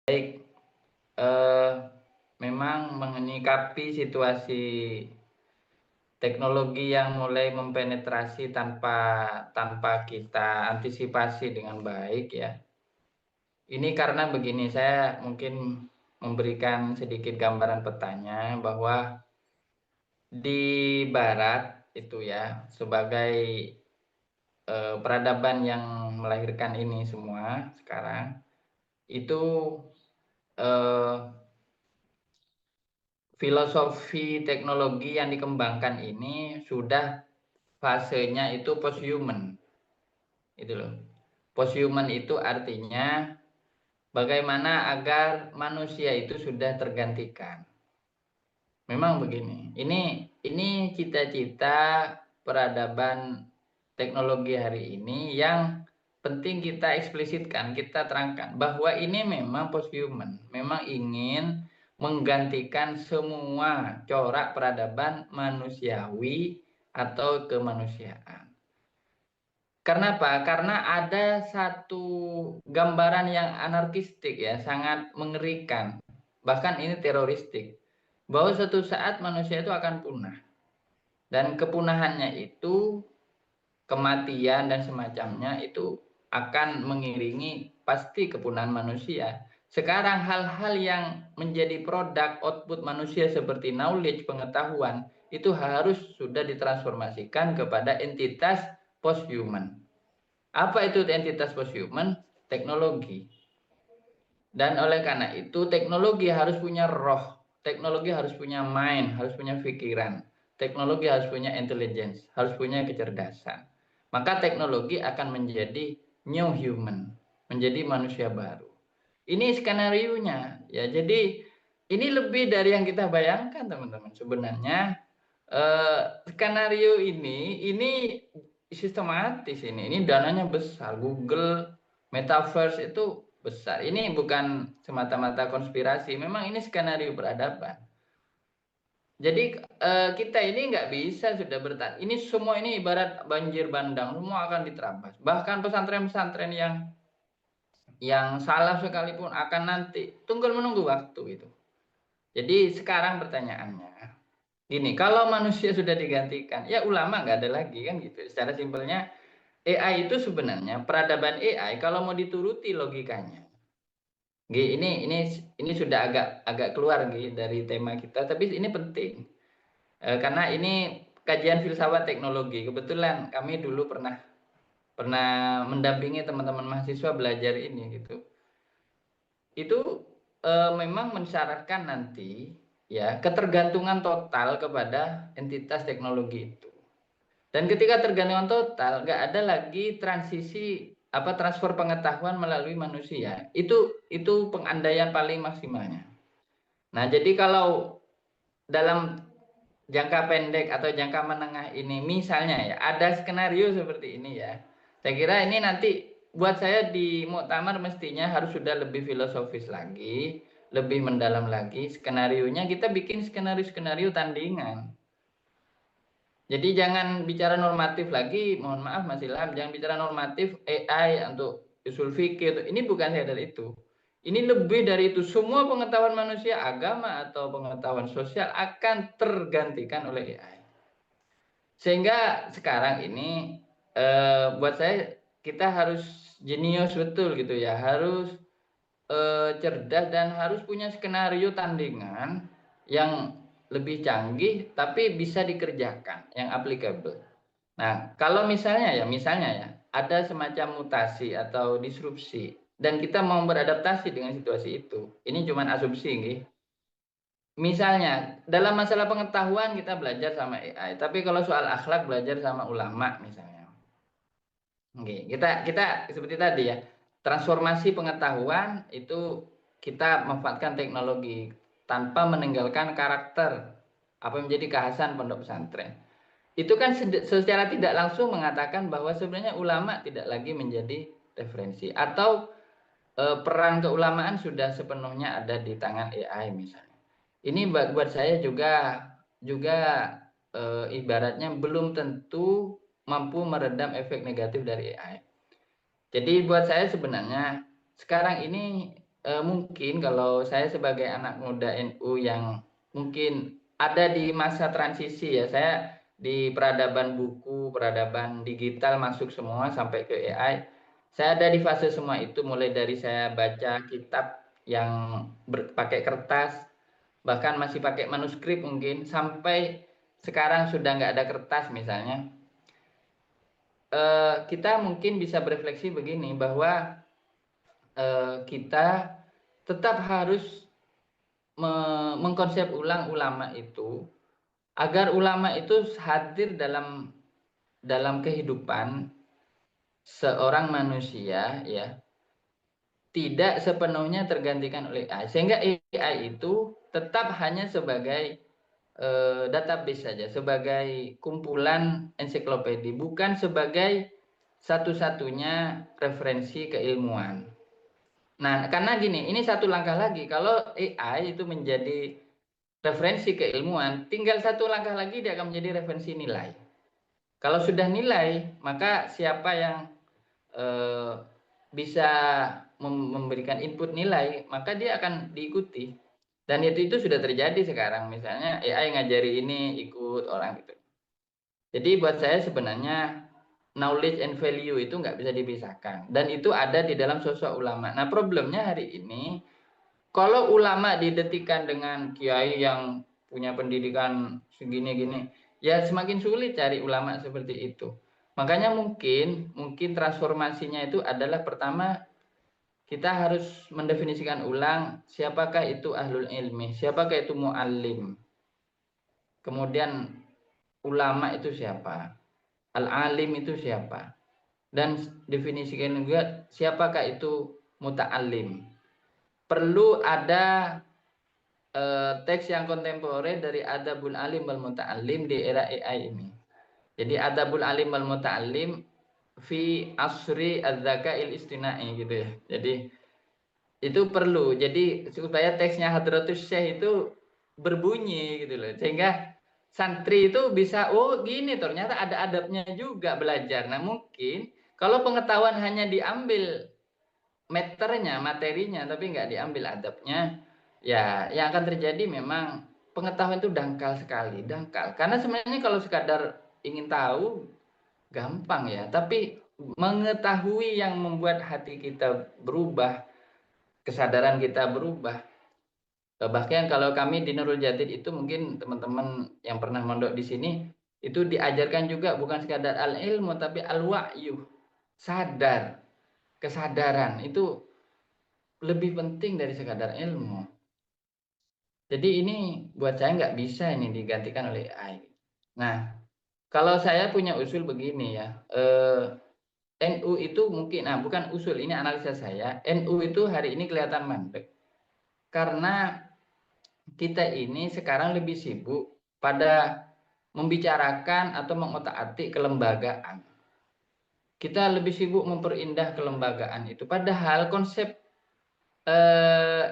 Baik, eh, memang menyikapi situasi teknologi yang mulai mempenetrasi tanpa kita antisipasi dengan baik ya. Ini karena begini, saya mungkin memberikan sedikit gambaran petanya bahwa di Barat itu ya sebagai peradaban yang melahirkan ini semua sekarang itu eh, filosofi teknologi yang dikembangkan ini sudah fasenya itu posthuman. Itu loh. Posthuman itu artinya bagaimana agar manusia itu sudah tergantikan. Memang begini. Ini cita-cita peradaban teknologi hari ini yang penting kita eksplisitkan, kita terangkan bahwa ini memang posthuman, memang ingin menggantikan semua corak peradaban manusiawi atau kemanusiaan. Karena apa? Karena ada satu gambaran yang anarkistik ya, sangat mengerikan. Bahkan ini teroristik. Bahwa suatu saat manusia itu akan punah. Dan kepunahannya itu, kematian dan semacamnya itu akan mengiringi pasti kepunahan manusia. Sekarang hal-hal yang menjadi produk output manusia seperti knowledge, pengetahuan, itu harus sudah ditransformasikan kepada entitas post-human. Apa itu entitas posthuman? Teknologi. Dan oleh karena itu teknologi harus punya roh, teknologi harus punya mind, harus punya pikiran, teknologi harus punya intelligence, harus punya kecerdasan. Maka teknologi akan menjadi new human, menjadi manusia baru. Ini skenario-nya ya. Jadi ini lebih dari yang kita bayangkan teman-teman. Sebenarnya skenario ini sistematis ini dananya besar. Google Metaverse itu besar. Ini bukan semata-mata konspirasi, memang ini skenario peradaban. Jadi kita ini nggak bisa sudah bertahan. Ini semua ini ibarat banjir bandang, semua akan diterabas. Bahkan pesantren-pesantren yang salah sekalipun akan nanti tinggal menunggu waktu itu. Jadi sekarang pertanyaannya, gini, kalau manusia sudah digantikan, ya ulama nggak ada lagi kan gitu. Secara simpelnya, AI itu sebenarnya peradaban AI kalau mau dituruti logikanya. Ini sudah agak keluar dari tema kita, tapi ini penting. Karena ini kajian filsafat teknologi. Kebetulan kami dulu pernah mendampingi teman-teman mahasiswa belajar ini gitu. Itu memang mensyaratkan nanti ya ketergantungan total kepada entitas teknologi itu. Dan ketika tergantungan total, nggak ada lagi transisi transfer pengetahuan melalui manusia. Itu pengandaian paling maksimalnya. Nah, jadi kalau dalam jangka pendek atau jangka menengah ini misalnya ya ada skenario seperti ini ya. Saya kira ini nanti buat saya di muktamar mestinya harus sudah lebih filosofis lagi, lebih mendalam lagi skenarionya. Kita bikin skenario-skenario tandingan. Jadi jangan bicara normatif lagi, mohon maaf Mas Ilham, jangan bicara normatif AI untuk usul fikir. Ini bukan saya dari itu. Ini lebih dari itu. Semua pengetahuan manusia, agama atau pengetahuan sosial akan tergantikan oleh AI. Sehingga sekarang ini buat saya kita harus jenius betul gitu ya, harus cerdas dan harus punya skenario tandingan yang lebih canggih tapi bisa dikerjakan, yang applicable. Nah, kalau misalnya ya, ada semacam mutasi atau disrupsi dan kita mau beradaptasi dengan situasi itu. Ini cuma asumsi, nggih. Misalnya, dalam masalah pengetahuan kita belajar sama AI, tapi kalau soal akhlak belajar sama ulama misalnya. Oke, kita seperti tadi ya, transformasi pengetahuan itu kita memanfaatkan teknologi tanpa meninggalkan karakter apa yang menjadi kekhasan pondok pesantren. Itu kan secara tidak langsung mengatakan bahwa sebenarnya ulama tidak lagi menjadi referensi atau peran keulamaan sudah sepenuhnya ada di tangan AI misalnya. Ini buat saya juga ibaratnya belum tentu mampu meredam efek negatif dari AI. Jadi buat saya sebenarnya sekarang ini mungkin kalau saya sebagai anak muda NU yang mungkin ada di masa transisi ya, saya di peradaban buku, peradaban digital masuk semua sampai ke AI. Saya ada di fase semua itu, mulai dari saya baca kitab yang pakai kertas, bahkan masih pakai manuskrip mungkin, sampai sekarang sudah nggak ada kertas misalnya. Kita mungkin bisa berefleksi begini, bahwa kita tetap harus mengkonsep ulang ulama itu, agar ulama itu hadir dalam kehidupan seorang manusia ya, tidak sepenuhnya tergantikan oleh AI, sehingga AI itu tetap hanya sebagai database saja, sebagai kumpulan ensiklopedia, bukan sebagai satu-satunya referensi keilmuan. Nah, karena gini, ini satu langkah lagi, kalau AI itu menjadi referensi keilmuan, tinggal satu langkah lagi dia akan menjadi referensi nilai. Kalau sudah nilai, maka siapa yang eh, bisa memberikan input nilai, maka dia akan diikuti. Dan itu sudah terjadi sekarang. Misalnya AI ngajari ini, ikut orang gitu. Jadi buat saya sebenarnya knowledge and value itu nggak bisa dipisahkan. Dan itu ada di dalam sosok ulama. Nah, problemnya hari ini, kalau ulama didetikan dengan kiai yang punya pendidikan segini-gini, ya semakin sulit cari ulama seperti itu. Makanya mungkin transformasinya itu adalah, pertama kita harus mendefinisikan ulang siapakah itu ahlul ilmi, siapakah itu muallim. Kemudian ulama itu siapa? Al-alim itu siapa? Dan definisikan juga siapakah itu muta'alim. Perlu ada teks yang kontemporer dari Adabul Alim wal Muta'alim di era AI ini. Jadi Adabul Alim wal Muta'alim fi asri az-zaka'il istinai gitu ya. Jadi itu perlu. Jadi supaya teksnya Hadratus Syekh itu berbunyi gitu loh. Sehingga santri itu bisa, oh gini ternyata ada adabnya juga belajar. Nah, mungkin kalau pengetahuan hanya diambil meternya, materinya, tapi nggak diambil adabnya, ya yang akan terjadi memang pengetahuan itu dangkal sekali, dangkal. Karena sebenarnya kalau sekadar ingin tahu, gampang ya. Tapi mengetahui yang membuat hati kita berubah, kesadaran kita berubah. Bahkan kalau kami di Nurul Jadid itu, mungkin teman-teman yang pernah mondok di sini, itu diajarkan juga bukan sekadar al-ilmu, tapi al-wa'yu, sadar, kesadaran itu lebih penting dari sekadar ilmu. Jadi ini buat saya nggak bisa ini digantikan oleh AI. Nah, kalau saya punya usul begini ya, NU itu mungkin, bukan usul, ini analisa saya, NU itu hari ini kelihatan mandek. Karena kita ini sekarang lebih sibuk pada membicarakan atau mengotak-atik kelembagaan. Kita lebih sibuk memperindah kelembagaan itu. Padahal konsep eh,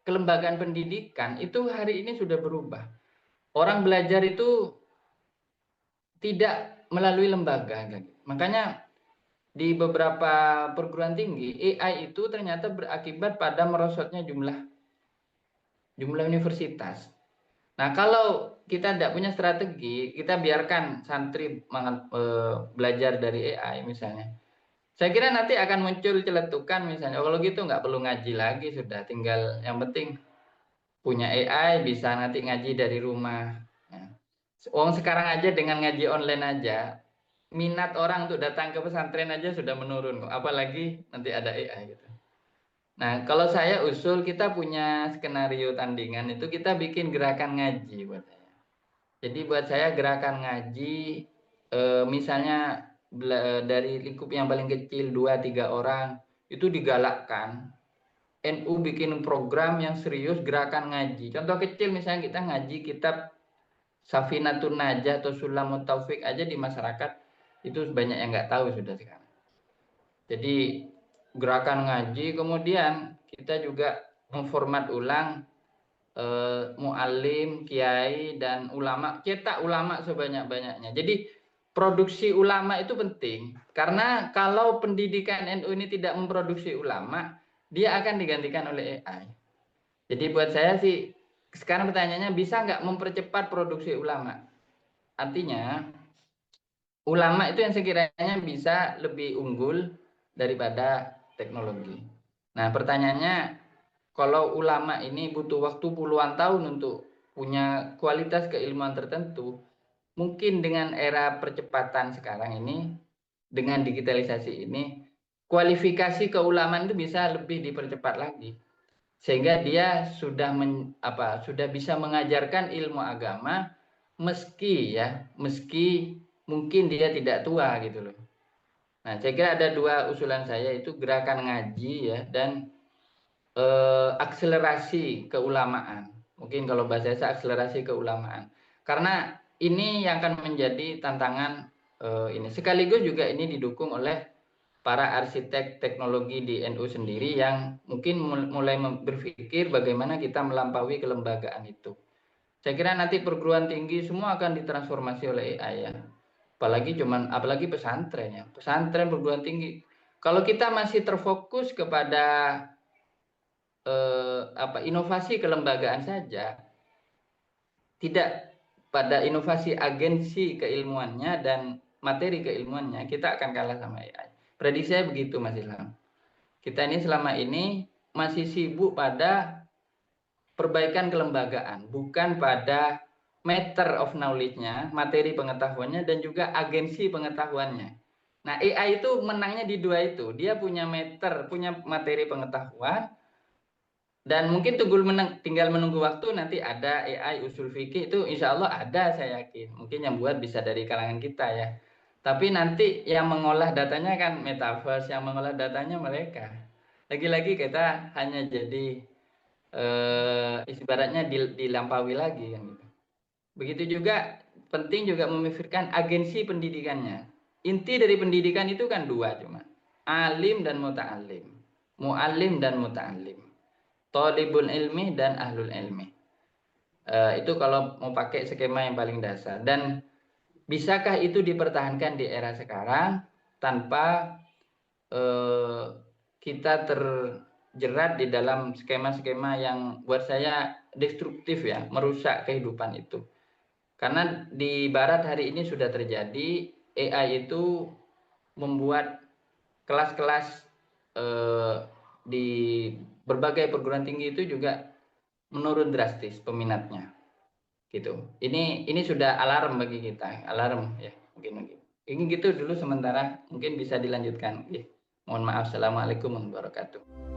kelembagaan pendidikan itu hari ini sudah berubah. Orang belajar itu tidak melalui lembaga. Makanya di beberapa perguruan tinggi, AI itu ternyata berakibat pada merosotnya jumlah universitas. Nah, kalau kita tidak punya strategi, kita biarkan santri belajar dari AI misalnya. Saya kira nanti akan muncul celetukan misalnya, kalau gitu nggak perlu ngaji lagi, sudah tinggal yang penting punya AI, bisa nanti ngaji dari rumah. Nah, sekarang aja dengan ngaji online aja, minat orang untuk datang ke pesantren aja sudah menurun, apalagi nanti ada AI gitu. Nah, kalau saya usul kita punya skenario tandingan itu, kita bikin gerakan ngaji buat saya. Jadi buat saya gerakan ngaji, misalnya dari lingkup yang paling kecil 2-3 orang itu digalakkan. NU bikin program yang serius gerakan ngaji. Contoh kecil misalnya kita ngaji kitab Safinatun Najah atau Sulamut Taufik aja di masyarakat itu banyak yang nggak tahu sudah sekarang. Jadi gerakan ngaji, kemudian kita juga memformat ulang muallim, kiai dan ulama, cetak ulama sebanyak-banyaknya. Jadi produksi ulama itu penting, karena kalau pendidikan NU ini tidak memproduksi ulama, dia akan digantikan oleh AI. Jadi buat saya sih, sekarang pertanyaannya, bisa nggak mempercepat produksi ulama? Artinya, ulama itu yang sekiranya bisa lebih unggul daripada teknologi. Nah, pertanyaannya, kalau ulama ini butuh waktu puluhan tahun untuk punya kualitas keilmuan tertentu, mungkin dengan era percepatan sekarang ini, dengan digitalisasi ini, kualifikasi keulamaan itu bisa lebih dipercepat lagi. Sehingga dia sudah bisa mengajarkan ilmu agama meski mungkin dia tidak tua gitu loh. Nah, saya kira ada dua usulan saya, itu gerakan ngaji ya, dan akselerasi keulamaan. Mungkin kalau bahasa saya akselerasi keulamaan. Karena ini yang akan menjadi tantangan ini. Sekaligus juga ini didukung oleh para arsitek teknologi di NU sendiri yang mungkin mulai berpikir bagaimana kita melampaui kelembagaan itu. Saya kira nanti perguruan tinggi semua akan ditransformasi oleh AI ya. Apalagi pesantren ya. Pesantren, perguruan tinggi. Kalau kita masih terfokus kepada inovasi kelembagaan saja, tidak pada inovasi agensi keilmuannya dan materi keilmuannya, kita akan kalah sama AI. Prediksi saya begitu, Mas Ilham. Kita ini selama ini masih sibuk pada perbaikan kelembagaan, bukan pada matter of knowledge-nya, materi pengetahuannya, dan juga agensi pengetahuannya. Nah, AI itu menangnya di dua itu. Dia punya punya materi pengetahuan, dan mungkin tinggal menunggu waktu, nanti ada AI usul fikih itu insya Allah ada, saya yakin. Mungkin yang buat bisa dari kalangan kita ya. Tapi nanti yang mengolah datanya kan metaverse, yang mengolah datanya mereka. Lagi-lagi kita hanya jadi ibaratnya dilampaui lagi kan gitu. Begitu juga penting juga memikirkan agensi pendidikannya. Inti dari pendidikan itu kan dua cuma. Alim dan muta'alim. Mu'alim dan muta'alim. Thalibul ilmi dan ahlul ilmi. Itu kalau mau pakai skema yang paling dasar. Dan bisakah itu dipertahankan di era sekarang tanpa kita terjerat di dalam skema-skema yang buat saya destruktif ya, merusak kehidupan itu. Karena di barat hari ini sudah terjadi, AI itu membuat kelas-kelas di berbagai perguruan tinggi itu juga menurun drastis peminatnya. Gitu. Ini sudah alarm bagi kita, alarm ya, mungkin. Ini gitu dulu sementara, mungkin bisa dilanjutkan. Mohon maaf. Assalamualaikum warahmatullahi wabarakatuh.